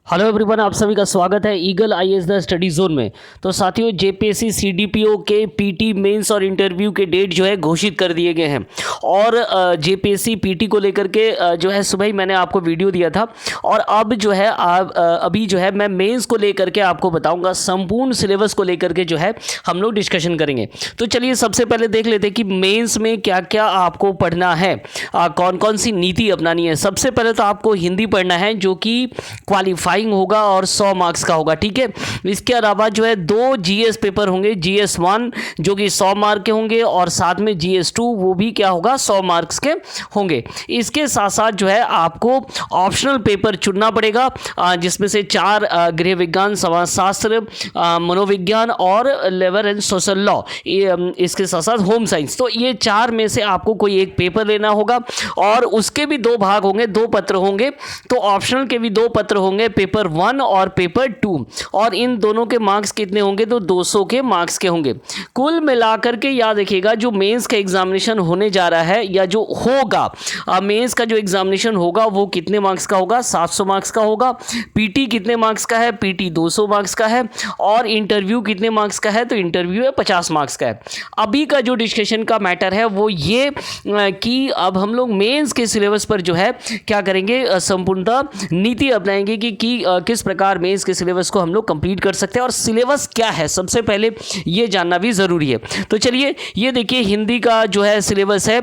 Hello everyone, आप सभी का स्वागत है eagle IAS the study zone में। तो साथियों, जेपीएससी सीडीपीओ के पीटी मेंस और इंटरव्यू के डेट जो है घोषित कर दिए गए हैं। और जेपीएससी पीटी को लेकर के जो है सुबह ही मैंने आपको वीडियो दिया था। और अब जो है अभी जो है मैं मेंस को लेकर के आपको बताऊंगा, संपूर्ण सिलेबस को लेकर के जो है हम लोग डिस्कशन करेंगे। तो चलिए सबसे पहले देख लेते हैं कि मेंस में क्या क्या आपको पढ़ना है, कौन कौन सी नीति अपनानी है। सबसे पहले तो आपको हिंदी पढ़ना है, जो कि क्वालिफाइंग होगा और 100 मार्क्स का होगा। ठीक है, इसके अलावा जो है 2 जीएस पेपर होंगे, जीएस 1 जो कि 100 मार्क के होंगे और साथ में जीएस 2 वो भी क्या होगा, 100 मार्क्स के होंगे। इसके साथ साथ जो है आपको ऑप्शनल पेपर चुनना पड़ेगा, जिसमें से 4 गृह विज्ञान, समाजशास्त्र, मनोविज्ञान और लेबर एंड सोशल लॉ, इसके साथ साथ होम साइंस। तो ये 4 में से आपको कोई एक पेपर लेना होगा और उसके भी 2 भाग होंगे, 2 पत्र होंगे। तो ऑप्शनल के भी 2 पत्र होंगे, पेपर 1 और पेपर 2। और इन दोनों के मार्क्स कितने होंगे, तो 200 के मार्क्स के होंगे। कुल मिलाकर के याद रखिएगा, जो मेंस का एग्जामिनेशन होने जा रहा है या जो होगा, मेंस का जो एग्जामिनेशन होगा वो कितने मार्क्स का होगा, 700 मार्क्स का होगा। पीटी कितने मार्क्स का है, पीटी 200 मार्क्स का है। और इंटरव्यू कितने मार्क्स का है, तो इंटरव्यू है 50 मार्क्स का है। अभी का जो डिस्कशन का मैटर है वो ये कि अब हम लोग मेंस के सिलेबस पर जो है क्या करेंगे, संपूर्णतः नीति अपनाएंगे कि किस प्रकार मेंस के सिलेबस को हम लोग कंप्लीट कर सकते हैं और सिलेबस क्या है, सबसे पहले ये जानना भी ज़रूरी है। तो चलिए ये देखिए, हिंदी का जो है सिलेबस है,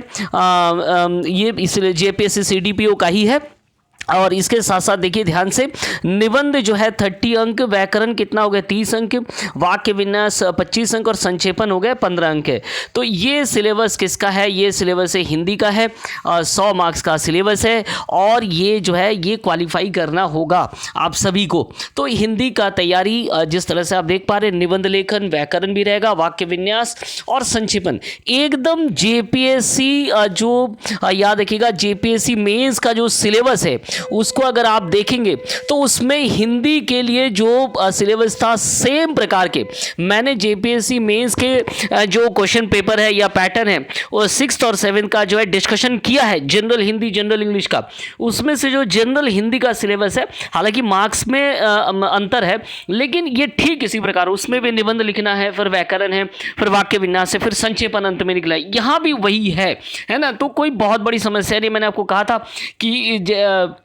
ये इसलिए जेपीएससी सीडीपीओ का ही है। और इसके साथ साथ देखिए ध्यान से, निबंध जो है 30 अंक, व्याकरण कितना हो गया 30 अंक, वाक्य विन्यास 25 अंक और संक्षेपण हो गया 15 अंक है। तो ये सिलेबस किसका है, ये सिलेबस है हिंदी का है, 100 मार्क्स का सिलेबस है। और ये जो है ये क्वालिफाई करना होगा आप सभी को। तो हिंदी का तैयारी जिस तरह से आप देख पा रहे हैं, निबंध लेखन, व्याकरण भी रहेगा, वाक्य विन्यास और संक्षेपण एकदम जेपीएससी जो याद रखिएगा, जेपीएससी मेंस का जो सिलेबस है उसको अगर आप देखेंगे तो उसमें हिंदी के लिए जो सिलेबस था सेम प्रकार के मैंने जेपीएससी मेंस के जो क्वेश्चन पेपर है या पैटर्न है वो 6th और 7th का जो है डिस्कशन किया है, जनरल हिंदी, जनरल इंग्लिश का। उसमें से जो जनरल हिंदी का सिलेबस है, हालांकि मार्क्स में अंतर है, लेकिन ये ठीक इसी प्रकार, उसमें भी निबंध लिखना है, फिर व्याकरण है, फिर वाक्य विन्यास है, फिर संक्षेपण अंत में निकला है। यहाँ भी वही है ना। तो कोई बहुत बड़ी समस्या नहीं। मैंने आपको कहा था कि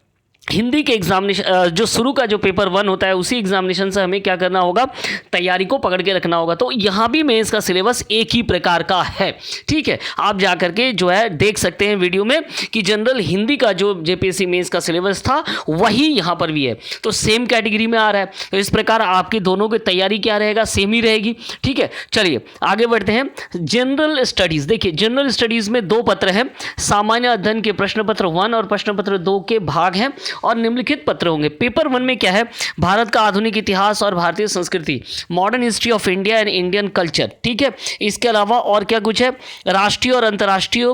हिंदी के एग्जामिनेशन जो शुरू का जो पेपर 1 होता है उसी एग्जामिनेशन से हमें क्या करना होगा, तैयारी को पकड़ के रखना होगा। तो यहाँ भी मेंस का सिलेबस एक ही प्रकार का है। ठीक है, आप जा करके जो है देख सकते हैं वीडियो में कि जनरल हिंदी का जो जेपीएससी मेंस का सिलेबस था वही यहाँ पर भी है, तो सेम कैटेगरी में आ रहा है। तो इस प्रकार आपकी दोनों की तैयारी क्या रहेगा, सेम ही रहेगी। ठीक है, चलिए आगे बढ़ते हैं। जनरल स्टडीज़, देखिए जनरल स्टडीज़ में 2 पत्र हैं, सामान्य अध्ययन के प्रश्न पत्र 1 और प्रश्न पत्र 2 के भाग हैं और निम्नलिखित पत्र होंगे। पेपर 1 में क्या है, भारत का आधुनिक इतिहास और भारतीय संस्कृति, modern history of India and Indian culture. ठीक है, इसके अलावा और क्या कुछ है, राष्ट्रीय और अंतर्राष्ट्रीय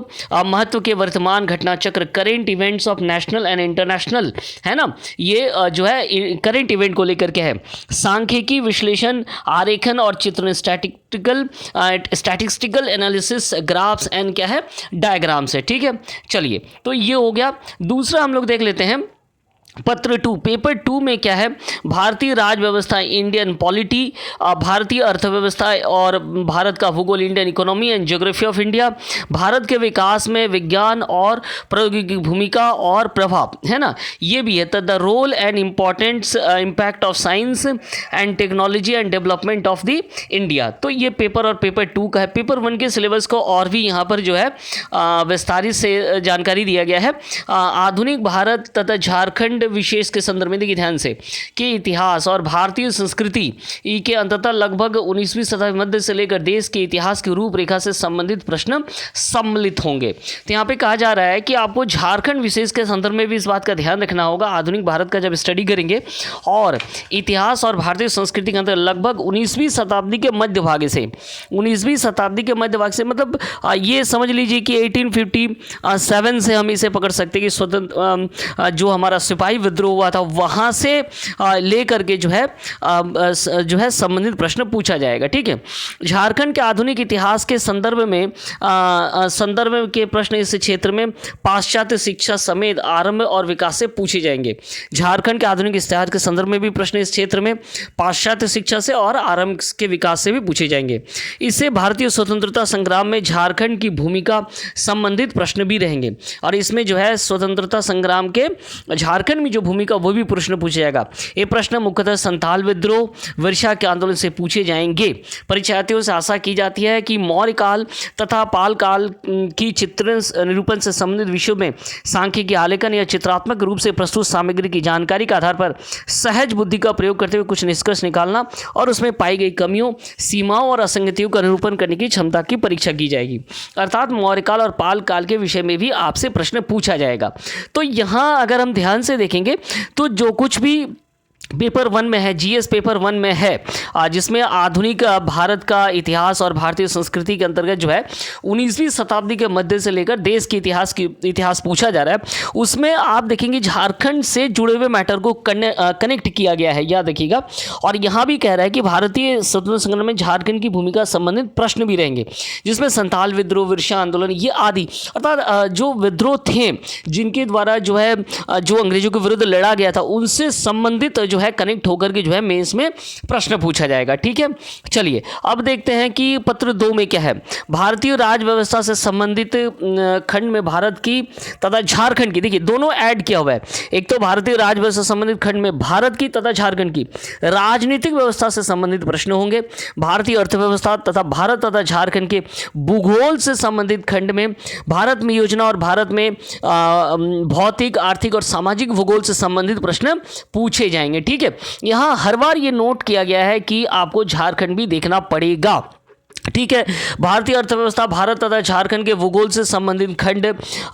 महत्व के वर्तमान घटना चक्र, current events of national and international, है ना। ये जो है करेंट इवेंट को लेकर के है। सांख्यिकी विश्लेषण, आरेखन और चित्रण, स्टैटिस्टिकल एनालिसिस, ग्राफ्स एंड क्या है, डायग्राम्स है। ठीक है, चलिए तो ये हो गया। दूसरा हम लोग देख लेते हैं पत्र 2, पेपर 2 में क्या है, भारतीय राज व्यवस्था, इंडियन पॉलिटी, भारतीय अर्थव्यवस्था और भारत का भूगोल, Indian economy and geography of India, Bharat के विकास में विज्ञान और प्रौद्योगिकी भूमिका और प्रभाव, है ना, ये भी है। The role and importance impact of science and technology and development of the India. तो ये पेपर और पेपर 2 का है। पेपर 1 के सिलेबस को और भी यहाँ पर जो है विस्तारित से जानकारी दिया गया है। आधुनिक भारत तथा झारखंड विशेष के संदर्भ में देखिए ध्यान से कि इतिहास और भारतीय संस्कृति के अंततः लगभग 19वीं शताब्दी मध्य से लेकर देश के इतिहास की रूपरेखा से संबंधित प्रश्न सम्मिलित होंगे। तो यहाँ पे कहा जा रहा है कि आपको झारखंड विशेष के संदर्भ में भी इस बात का ध्यान रखना होगा। आधुनिक भारत का जब स्टडी करेंगे और इतिहास और भारतीय संस्कृति के अंदर लगभग 19वीं शताब्दी के मध्य भाग से, 19वीं शताब्दी के मध्य भाग से मतलब ये समझ लीजिए कि 1857 से हम इसे पकड़ सकते हैं कि स्वतंत्र जो हमारा सिपाही सिपाही विद्रोह हुआ था वहाँ से लेकर के जो है संबंधित प्रश्न पूछा जाएगा। ठीक है, झारखंड के आधुनिक इतिहास के संदर्भ के प्रश्न इस क्षेत्र में पाश्चात्य शिक्षा समेत आरंभ और विकास से पूछे जाएंगे। झारखंड के आधुनिक इतिहास के संदर्भ में भी प्रश्न इस क्षेत्र में पाश्चात्य शिक्षा से और आरंभ के विकास से भी पूछे जाएंगे। इससे भारतीय स्वतंत्रता संग्राम में झारखंड की भूमिका संबंधित प्रश्न भी रहेंगे और इसमें जो है स्वतंत्रता संग्राम के झारखंड में जो भूमिका वो भी प्रश्न पूछा जाएगा। ये प्रश्न मुख्यतः संथाल विद्रोह, विरसा के आंदोलन से पूछे जाएंगे। परीक्षार्थियों से आशा की जाती है कि मौर्य काल तथा पाल काल की चित्रण निरूपण से संबंधित विषयों में सांख्यिकी आलेखन या चित्रात्मक रूप से प्रस्तुत सामग्री की जानकारी के आधार पर सहज बुद्धि का प्रयोग करते हुए कुछ निष्कर्ष निकालना और उसमें पाई गई कमियों, सीमाओं और असंगतियों का निरूपण करने की क्षमता की परीक्षा की जाएगी। अर्थात मौर्य काल और पाल काल के विषय में भी आपसे प्रश्न पूछा जाएगा। तो यहाँ अगर हम ध्यान से देखेंगे तो जो कुछ भी पेपर 1 में है, जीएस पेपर 1 में है, जिसमें आधुनिक भारत का इतिहास और भारतीय संस्कृति के अंतर्गत जो है 19वीं शताब्दी के मध्य से लेकर देश के इतिहास पूछा जा रहा है। उसमें आप देखेंगे झारखंड से जुड़े हुए मैटर को कनेक्ट किया गया है, याद रखिएगा। और यहाँ भी कह रहा है कि भारतीय स्वतंत्रता संग्राम में झारखंड की भूमिका संबंधित प्रश्न भी रहेंगे, जिसमें संथाल विद्रोह, विरसा आंदोलन ये आदि, अर्थात जो विद्रोह थे जिनके द्वारा जो है जो अंग्रेजों के विरुद्ध लड़ा गया था उनसे संबंधित जो है कनेक्ट होकर के जो है मेंस में प्रश्न पूछा जाएगा। ठीक है, चलिए अब देखते हैं कि पत्र 2 में क्या है। भारतीय राज व्यवस्था से संबंधित खंड में भारत की तथा झारखंड की, देखिए दोनों ऐड किया हुआ है। एक तो भारतीय राज व्यवस्था से संबंधित खंड में भारत की तथा झारखंड की राजनीतिक व्यवस्था से संबंधित प्रश्न होंगे। भारतीय अर्थव्यवस्था तथा भारत तथा झारखंड के भूगोल से संबंधित खंड में भारत में योजना और भारत में भौतिक, आर्थिक और सामाजिक भूगोल से संबंधित प्रश्न पूछे जाएंगे। ठीक है, यहां हर बार ये नोट किया गया है कि आपको झारखंड भी देखना पड़ेगा। ठीक है, भारतीय अर्थव्यवस्था, भारत तथा झारखंड के भूगोल से संबंधित खंड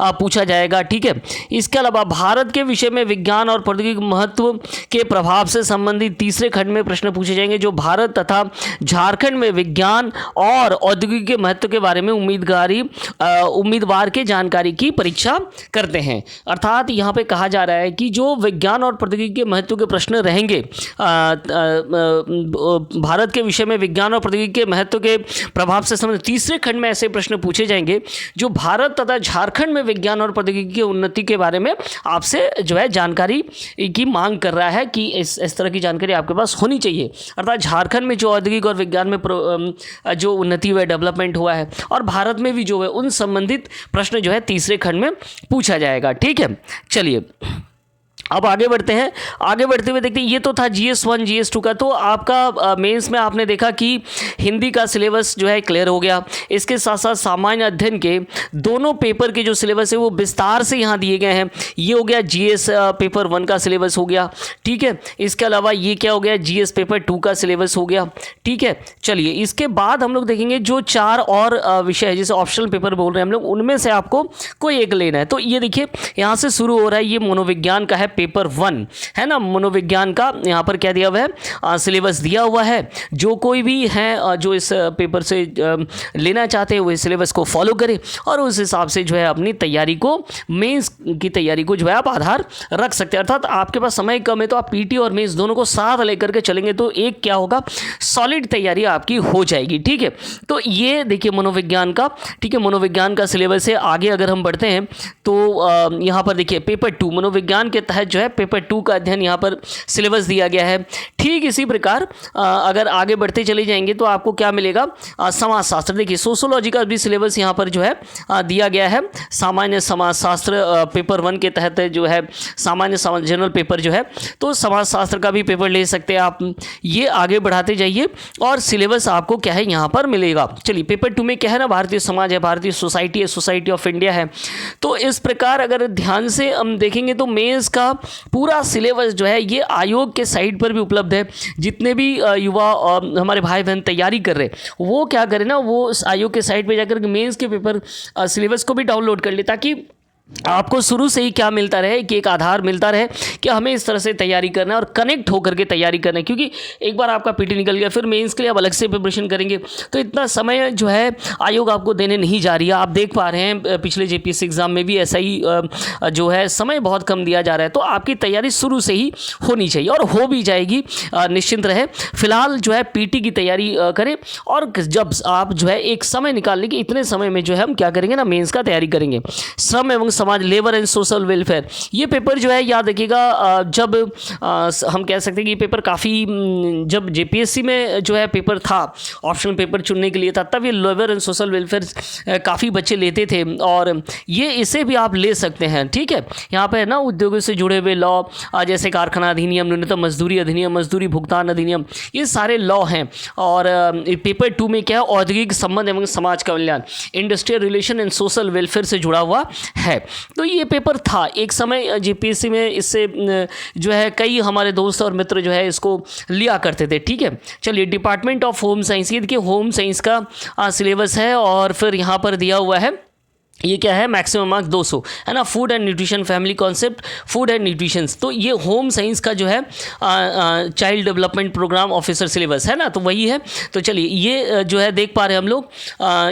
पूछा जाएगा। ठीक है, इसके अलावा भारत के विषय में विज्ञान और प्रौद्योगिकी महत्व के प्रभाव से संबंधित तीसरे खंड में प्रश्न पूछे जाएंगे, जो भारत तथा झारखंड में विज्ञान और औद्योगिक के महत्व के बारे में उम्मीदवार के जानकारी की परीक्षा करते हैं। अर्थात यहाँ पे कहा जा रहा है कि जो विज्ञान और प्रौद्योगिकी के महत्व के प्रश्न रहेंगे, भारत के विषय में विज्ञान और प्रौद्योगिकी के महत्व के प्रभाव से संबंधित तीसरे खंड में ऐसे प्रश्न पूछे जाएंगे जो भारत तथा झारखंड में विज्ञान और प्रौद्योगिकी की उन्नति के बारे में आपसे जो है जानकारी की मांग कर रहा है कि इस तरह की जानकारी आपके पास होनी चाहिए। अर्थात झारखंड में जो औद्योगिक और विज्ञान में जो उन्नति हुआ है, डेवलपमेंट हुआ है, और भारत में भी जो है उन संबंधित प्रश्न जो है तीसरे खंड में पूछा जाएगा। ठीक है, चलिए अब आगे बढ़ते हैं। आगे बढ़ते हुए देखते हैं, ये तो था GS1 GS2 का। तो आपका मेंस में आपने देखा कि हिंदी का सिलेबस जो है क्लियर हो गया। इसके साथ साथ सामान्य अध्ययन के दोनों पेपर के जो सिलेबस है वो विस्तार से यहाँ दिए गए हैं। ये हो गया GS पेपर 1 का सिलेबस हो गया। ठीक है, इसके अलावा ये क्या हो गया, GS पेपर 2 का सिलेबस हो गया। ठीक है, चलिए इसके बाद हम लोग देखेंगे जो 4 और विषय है, जैसे ऑप्शनल पेपर बोल रहे हैं हम लोग, उनमें से आपको कोई एक लेना है। तो ये देखिए यहाँ से शुरू हो रहा है, ये मनोविज्ञान का है, पेपर 1 है ना। मनोविज्ञान का यहाँ पर क्या दिया हुआ है, सिलेबस दिया हुआ है। जो कोई भी है जो इस पेपर से लेना चाहते हैं वो इस सिलेबस को फॉलो करें और उस हिसाब से जो है अपनी तैयारी को, मेंस की तैयारी को जो है आप आधार रख सकते हैं। अर्थात आपके पास समय कम है तो आप पीटी और मेंस दोनों को साथ लेकर के चलेंगे तो एक क्या होगा, सॉलिड तैयारी आपकी हो जाएगी। ठीक है, तो ये देखिए मनोविज्ञान का, ठीक है, मनोविज्ञान का सिलेबस है। आगे अगर हम बढ़ते हैं तो यहाँ पर देखिए पेपर 2 मनोविज्ञान के तहत जो है पेपर 2 का अध्ययन यहाँ पर सिलेबस दिया गया है। ठीक इसी प्रकार अगर आगे बढ़ते चले जाएंगे तो आपको क्या मिलेगा, समाजशास्त्र। देखिए सोशियोलॉजी का भी सिलेबस यहाँ पर जो है दिया गया है। सामान्य समाजशास्त्र पेपर 1 के तहत जो है सामान्य जनरल पेपर जो है, तो समाजशास्त्र का भी पेपर ले सकते हैं आप। ये आगे बढ़ाते जाइए और सिलेबस आपको क्या है यहाँ पर मिलेगा। चलिए पेपर 2 में क्या है ना, भारतीय समाज है, भारतीय सोसाइटी है, सोसाइटी ऑफ इंडिया है। तो इस प्रकार अगर ध्यान से हम देखेंगे तो मेंस का पूरा सिलेबस जो है ये आयोग के साइट पर भी उपलब्ध है। जितने भी युवा हमारे भाई बहन तैयारी कर रहे हैं वो क्या करें ना, वो इस आयोग के साइट पे जाकर मेंस के पेपर सिलेबस को भी डाउनलोड कर ले, ताकि आपको शुरू से ही क्या मिलता रहे कि एक आधार मिलता रहे कि हमें इस तरह से तैयारी करना है और कनेक्ट होकर के तैयारी करना है, क्योंकि एक बार आपका पीटी निकल गया फिर मेंस के लिए आप अलग से प्रिपरेशन करेंगे तो इतना समय जो है आयोग आपको देने नहीं जा रही है। आप देख पा रहे हैं पिछले जेपीएससी एग्ज़ाम में भी ऐसा ही जो है समय बहुत कम दिया जा रहा है। तो आपकी तैयारी शुरू से ही होनी चाहिए और हो भी जाएगी, निश्चिंत रहे। फिलहाल जो है पीटी की तैयारी करें और जब आप जो है एक समय निकाल लें कि इतने समय में जो है हम क्या करेंगे ना, मेंस का तैयारी करेंगे। श्रम एवं समाज, लेबर एंड सोशल वेलफेयर, ये पेपर जो है याद रखिएगा, जब हम कह सकते हैं कि ये पेपर काफ़ी जब जेपीएससी में जो है पेपर था, ऑप्शनल पेपर चुनने के लिए था, तब ये लेबर एंड सोशल वेलफेयर काफ़ी बच्चे लेते थे और ये इसे भी आप ले सकते हैं। ठीक है, यहाँ पे ना उद्योगों से जुड़े हुए लॉ जैसे कारखाना अधिनियम, न्यूनतम मजदूरी अधिनियम, मजदूरी भुगतान अधिनियम, ये सारे लॉ हैं। और पेपर 2 में क्या है, औद्योगिक संबंध एवं समाज कल्याण, industrial relation and social welfare से जुड़ा हुआ है। तो ये पेपर था एक समय जेपीएससी में, इससे जो है कई हमारे दोस्त और मित्र जो है इसको लिया करते थे। ठीक है, चलिए डिपार्टमेंट ऑफ होम साइंस, ये देखिए होम साइंस का सिलेबस है और फिर यहाँ पर दिया हुआ है ये क्या है, मैक्सिमम मार्क्स 200 है ना। Food and nutrition, family concept, food and nutrition, तो ये होम साइंस का जो है child development programme officer syllabus है ना, तो वही है। तो चलिए ये जो है देख पा रहे हैं हम लोग,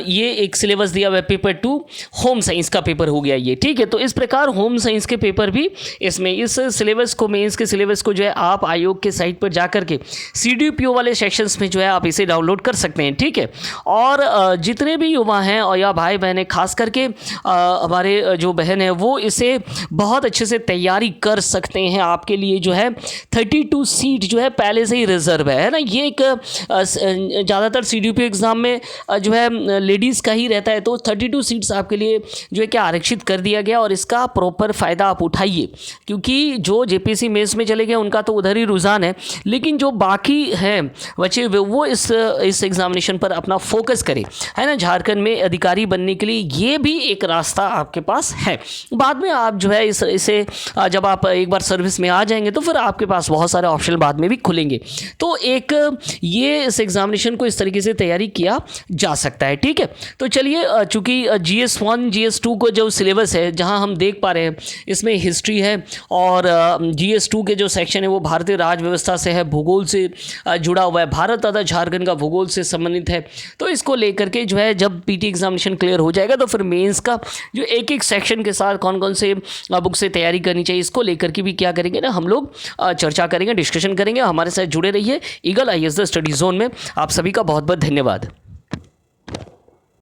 ये एक सिलेबस दिया हुआ है पेपर 2 होम साइंस का पेपर हो गया ये। ठीक है, तो इस प्रकार होम साइंस के पेपर भी इसमें, इस सिलेबस को, मेंस के सिलेबस को जो है आप आयोग के साइट पर जा करके CDPO वाले सेक्शंस में जो है आप इसे डाउनलोड कर सकते हैं। ठीक है, और जितने भी युवा हैं और या भाई बहन हैं, खास करके हमारे जो बहन है वो इसे बहुत अच्छे से तैयारी कर सकते हैं। आपके लिए जो है 32 सीट जो है पहले से ही रिजर्व है ना। ये एक ज़्यादातर CDPO एग्ज़ाम में जो है लेडीज़ का ही रहता है, तो 32 सीट्स आपके लिए जो है क्या आरक्षित कर दिया गया और इसका प्रॉपर फ़ायदा आप उठाइए, क्योंकि जो जेपीएससी मेंस में चले गए उनका तो उधर ही रुझान है, लेकिन जो बाकी हैं बच्चे वो इस एग्जामिनेशन पर अपना फोकस करें, है ना। झारखंड में अधिकारी बनने के लिए ये भी एक रास्ता आपके पास है। बाद में आप जो है इसे जब आप एक बार सर्विस में आ जाएंगे तो फिर आपके पास बहुत सारे ऑप्शन बाद में भी खुलेंगे। तो एक ये इस एग्जामिनेशन को इस तरीके से तैयारी किया जा सकता है। ठीक है, तो चलिए चूँकि GS1 GS2 को जो सिलेबस है, जहाँ हम देख पा रहे हैं इसमें हिस्ट्री है और GS2 के जो सेक्शन है वो भारतीय राज व्यवस्था से है, भूगोल से जुड़ा हुआ है, भारत तथा झारखंड का भूगोल से संबंधित है। तो इसको लेकर के जो है जब पीटी एग्जामिनेशन क्लियर हो जाएगा तो फिर मेंस का जो एक एक सेक्शन के साथ कौन कौन से बुक से तैयारी करनी चाहिए, इसको लेकर के भी क्या करेंगे ना हम लोग चर्चा करेंगे, डिस्कशन करेंगे। हमारे साथ जुड़े रहिए eagle IAS the study zone में। आप सभी का बहुत बहुत धन्यवाद।